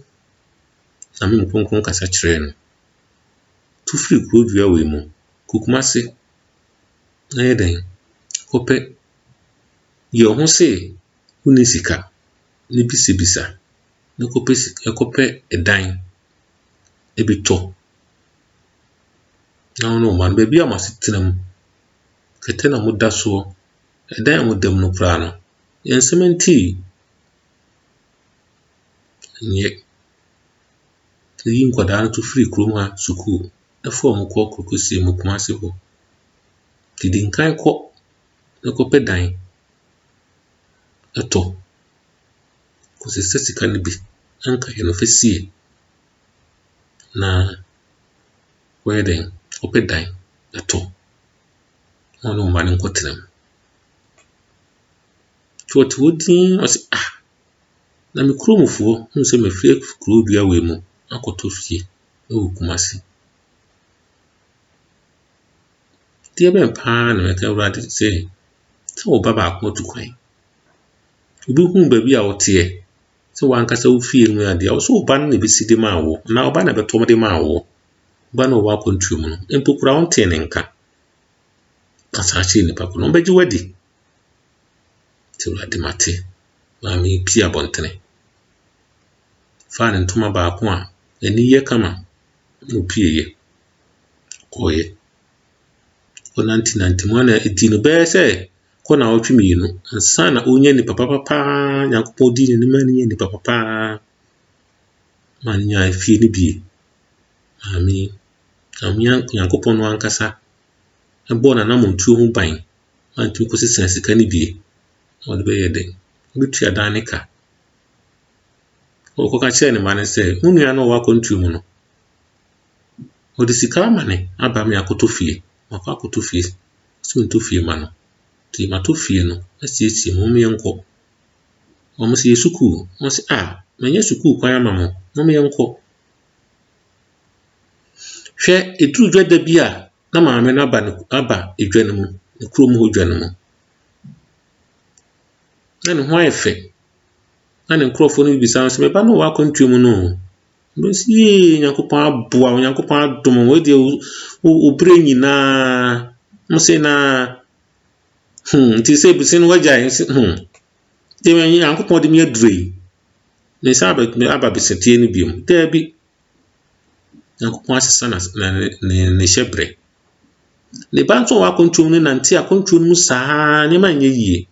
na me mkonkon kasa kire no tu free krodua we mu Kukumase na yeden kope ye ho se uni sika ni bisibisa na kope edan ebito na ono man be bia masitenam kete na muda so edan mu dem no kra no yen sementi nye yin kwada na to free krom ha suku na fo mu ko kokosi mu Kumase ho tidin kan ko na kope dan eto ko se sika ni bi anka ye no fesie na weden kope dan eto ono man nkotenam to wodin o se na me kromufo nse me free krodua we mu akoto fie e Kumase tie ben pa na me ka urade se wo baba ko tukwan obi hu ba bi a wote se wankasa wo fie mu ade a so ba na be sidi ma wo na oba na beto de ma wo ba na wo akontuo mu no empokura wonte ne nka kasa chi ni pa ko no beji wadi ti urade mate ma mi pia bontene fa ne ntoma ba ko a eni ye kama no pie ye koye ko 1991 na edino be se ko na otwimi no ansa na onye ni papa Nyankopon di ni mani ni papa man nya fie ni bi ami Nyankopon no ankasa ebo na montuo hu ban antu ko sesa sika ni bi o de be yede bitu adanika o ko ka che ni man se hunu ya no wa kontuo mu no o de sika mane aba me akoto fie maka akoto fie so nto fie ma no ti mato fie no asiesie mo me yenko o mo se yesuku mo se menye suku kwan ama mo me yenko hwe eduru dwada bi a na maame no aba edwane mu krom ho dwane mu na ne ho ayefe na ne nkrofo no bibisa so me ba no wa kontuo mu no mo si Nyankopon aboa Nyankopon adom we de obre nyina mo se na ti se bisin wagya de me Nyankopon de me adure ne sabe aba bisetie ni biom da bi Nyankopon asesa na ne hyebre ne banto wa kontuo no nanti akontuo mu saa ne manye yie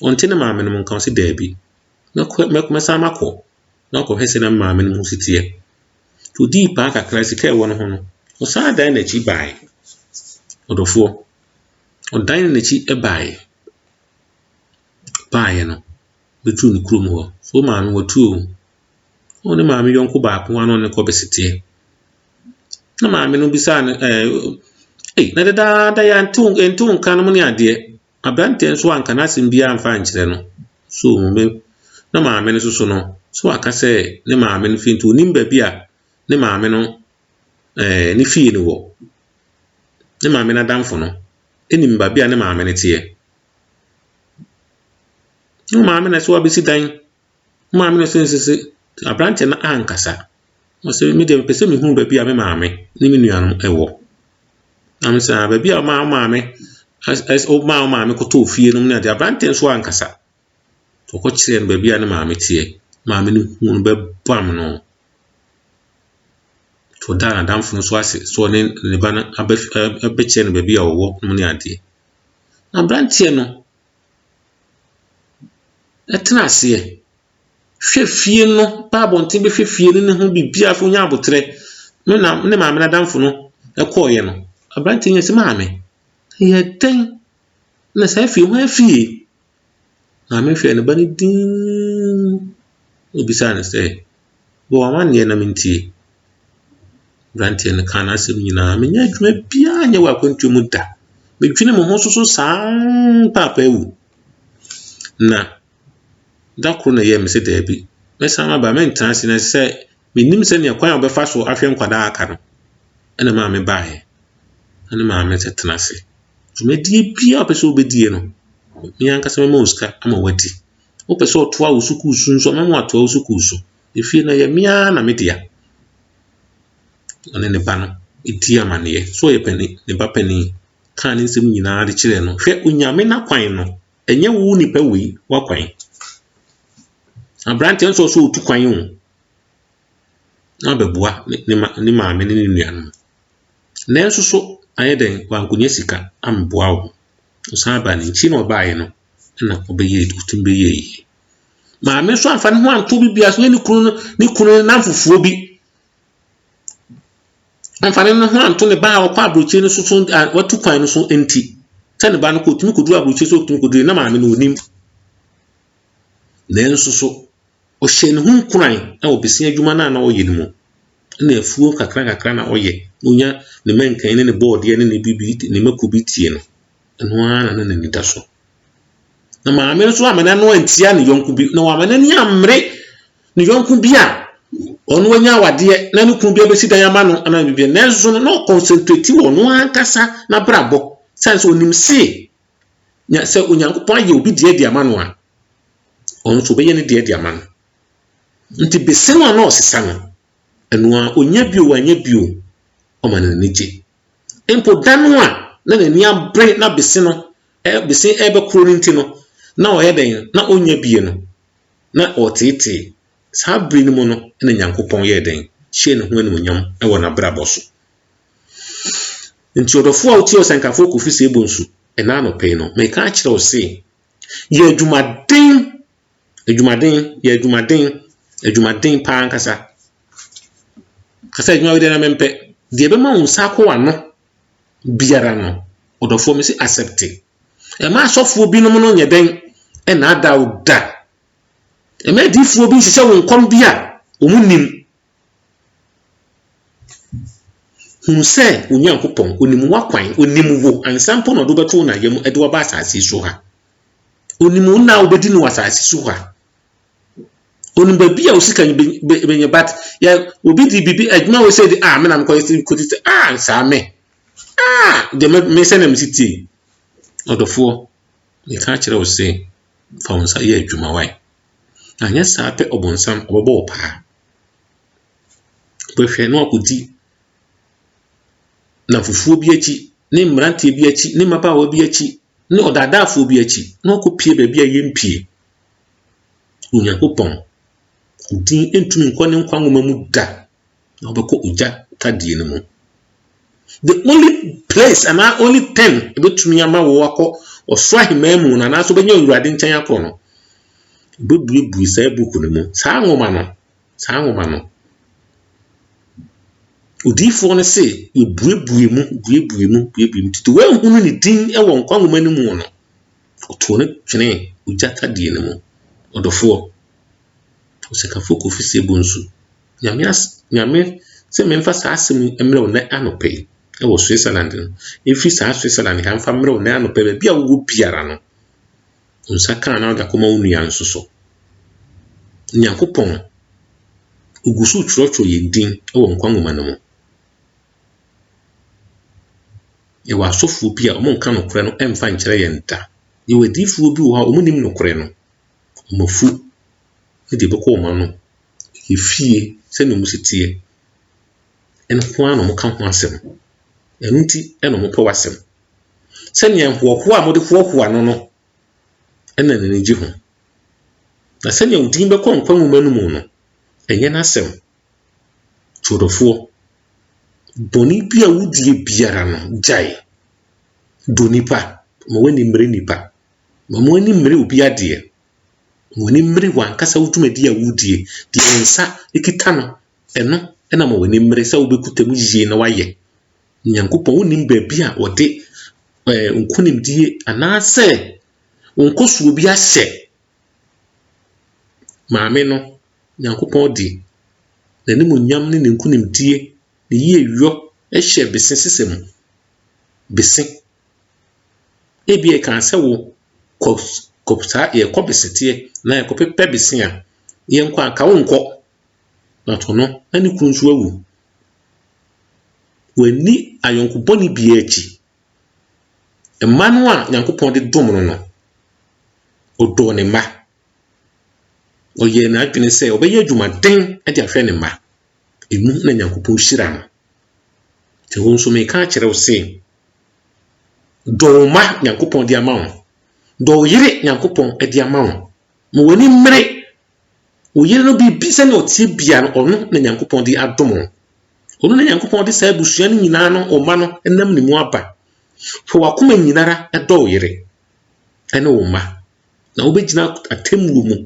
onte ne maame no nka se da bi me sa makọ na ko hese na maame no sitie to di pa kakra sika e won ho no o sa dan na chi bai odofo o dan na chi e bai no betu ni krom ho so maame watu o ne maame yonko ba ko ano ne ko besitie na maame no bisa na da ya ntu nka no ne ade abrante nso anka na simbia amfa nkyere no so me na maame no so no so aka se ne maame no fintu nimba bia ne maame no ne fie no wo ne maame na damfo no enimba bia ne maame ne tie no maame na so abisi dan maame no sensese abrante na ankasa o se me de pese me hu ba bia me maame ne me nuanom ewo am sa ba bia maame as o maame ko to fie no na de abrante so ankasa to ko kire no ba bia ne maame tie maame ne hu ba bam no to da damfo so ase so ne ba na abekye no ba bia wo no ne ade abrante no etena ase hwe fie no ba bonten be hwe fie no ne ho bibia fo nya abotre no na ne maame na damfo no ekoye no abrante nya se maame ye den na sa fie ho afie maame hwe ne ba ne din obisa ne se bo amane na mintie abrante ne kana se nyina me nya adwuma bia nya wa kwantu mu da me dwine mo ho so saa papa ewu na dakro na ye me se da bi me sama ba me ntanse na se menim se ne kwan obefa so ahwe nkwada aka no ena maame baaye ena maame se tenase dwumadi bia opese obedie no me anka se me moska ama wati opese otoa usuku usu nso me mo atoa usuku usu efie na ye mia na media one ne ba no iti amane so ye pani ne ba pani kan nsem nyina de kire no hwe onyame na kwan no enye wu nipa wi wa kwan abrante nso so otu kwan hu na bebua ne maame ne nuanom na nso so ayeden wankunye sika amboa wo osan ba ne nchi na obaaye no na obeye otumbe ye maame so amfa ne ho anto bibia so ne kunu na mfufuo bi amfa ne ho anto ne ba wo kwa abrochi ne so watu kwan no so enti tane ba no ko tumi kodu abrochi so tumi kodu na maame no onim na nso so o hye ne ho kuran na obesi adwuma na oye ne mu na afuo kakra na oye onya ne menkan ne board ye ne bibi ne makubi tie no eno ana na ni da so na maame so amana no antia ne yonku bi na wamana ni amre ne yonku bi a ono anya wade na ne kun bi abesi dan ama no ana bibi na zo no concentrate wo no ankasa na brabo sense onim se nya se onyankopon aye obi die ama no a ono so be ye ne die ama no nti bese no na osesa no eno a onya bio wanya bio o man ne je empo danu a na ni abre na bese no bese ebe kro nti no na o yeden na onya bie no na otete sa bre ni mo no na nyankopon yeden hye ne ho ne nyam e wo na brabo so nti odofo a oti osankafo ko fisi ebonsu na no pe no me ka kire o se ye adwumaden pa ankasa kasa adwuma we de na mempe de be ma unsa ko wano biara no odofo me se accept e ma asofo bi no no nyeden e na ada e ma difo bi hye wo nkom bia omunim hunse onyankopon onim wakwan onim wo ansampo no do beto na yam e de wo ba asase so ha onim na obedi no asase so ha onim ba bia osika benye bat ya obi di bibi adwuma we say di me na mko ti sa me de me se na msiti odofo ni ka kire o say fa wonsa ye adwuma wai anya sa pe obonsam obobo pa behwe no akodi na fufuo bi achi ne mrante bi achi ne mabawa bi achi ne odadafo bi achi na okopie ba bia yempie onyankopon din entumi nkwane nkwanwoma mu da na obekọ uja tadie ne mu the only place and only thing betumi ama wo akọ oswa himemu na na so benya urade nchen akọ no bebuebu sai buku ne mu saa nwoma no udifo ne se ebuebue mu tito we hunu ne din e wo nkwanwoma ne mu no oto ne twene uja tadie ne mu odofo osekafo ko fisi ebonsu nyame se memfa saa asem emre wona anope e wo Switzerland no efi saa Switzerland kan fa mre wona anope be bia wo biara no unsa kan na ga koma onua nso so nyankopon ugusu twrocho yendin e wo nkwanwoma no mu e wa sofu bia o monka no kore no emfa nkyere yenta ye wadifu bi wo ha o munim no kore no mofu de beko ma no efie se no musitie en ho an no ka ho asem enu ti e no mo pe wasem se ne ho a mo de ho ano no ena ne ji ho na se ne udin be kon kwan mu no no enye na asem chodofo boni bi a wudie biara no jai donipa mo wani mre nipa mo wani mre obi ade mo wani mre wan kasa wudumadi a wudie di ensa ekita no eno ena mo wani mre sa obekutamu yie na waye nyankopon woni baabi a ode nkunimdie anase onkosuo bi ahye maame no nyankopon di nanimu nyam ne nkunimdie ne yie yo ehye bese sesem bese ebi e kan se wo kopsa ye kobesete na ye kopepe bese a ye nko aka wo nko na to no ani kunsu awu wani ayonkoponi bi achi emanu a nyankopon de dom no odo ne ma oye na adwene se obeye adwumaden e de ahwe ne ma emu na nyankopon hira no te wo nso me ka kire wo se do ma nyankopon de ama wo do yire nyankopon e de ama wo mo wani mre o yire no bi se na otie bia no ono na nyankopon de adom ono na nyankopon de sa busua ni nyina no o ma no enam ne mu aba fo wakoma nyinara e do yire ene o ma na obegina atemmu mu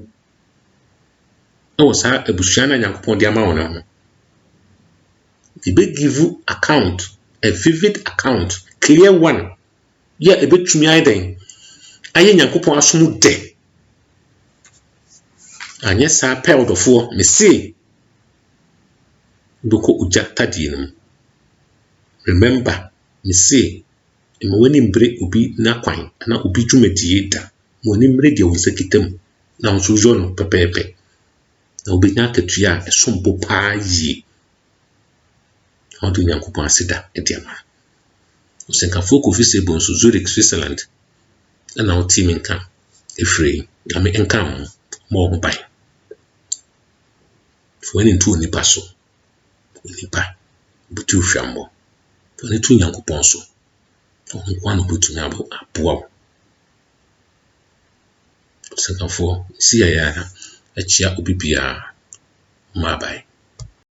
o sa abusua na nyankopon de ama wo no be give account a vivid account clear one ya ebetumi aiden aye nyankopon asom de anye sa peldofo me se doko uja tadie no remember me se mo wani mbre obi na kwan na obi dwumadie da mo ni mbre de wonsa kitam na nso jo no pepepe na obi nya katua esombo pa yi odu nyankopon asida ediama osenkafo kofi sebo nso Zurich Switzerland na o team nka efree ame nka mo ho bai fo ni tu ni paso nipa butu hwambo fo ni tu nyankopon so on kwa no butu na aboa osenkafo si ya achia obi bia ma bai